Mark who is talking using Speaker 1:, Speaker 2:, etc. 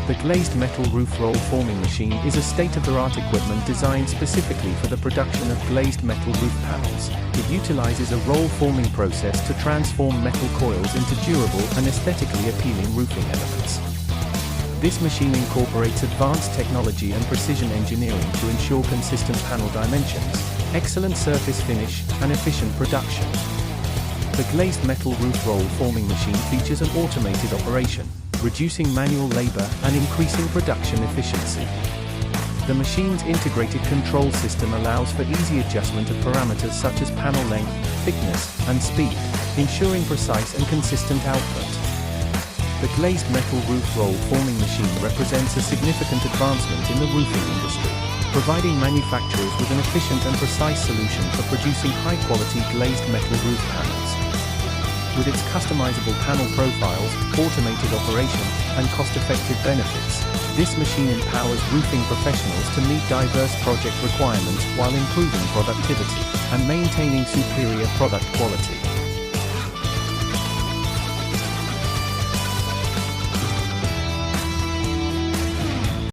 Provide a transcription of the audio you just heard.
Speaker 1: The glazed metal roof roll forming machine is a state-of-the-art equipment designed specifically for the production of glazed metal roof panels. It utilizes a roll forming process to transform metal coils into durable and aesthetically appealing roofing elements. This machine incorporates advanced technology and precision engineering to ensure consistent panel dimensions, excellent surface finish, and efficient production. The glazed metal roof roll forming machine features an automated operation, reducing manual labor and increasing production efficiency. The machine's integrated control system allows for easy adjustment of parameters such as panel length, thickness, and speed, ensuring precise and consistent output. The glazed metal roof roll forming machine represents a significant advancement in the roofing industry, providing manufacturers with an efficient and precise solution for producing high-quality glazed metal roof panels. With its customizable panel profiles, automated operation, and cost-effective benefits, this machine empowers roofing professionals to meet diverse project requirements while improving productivity and maintaining superior product quality.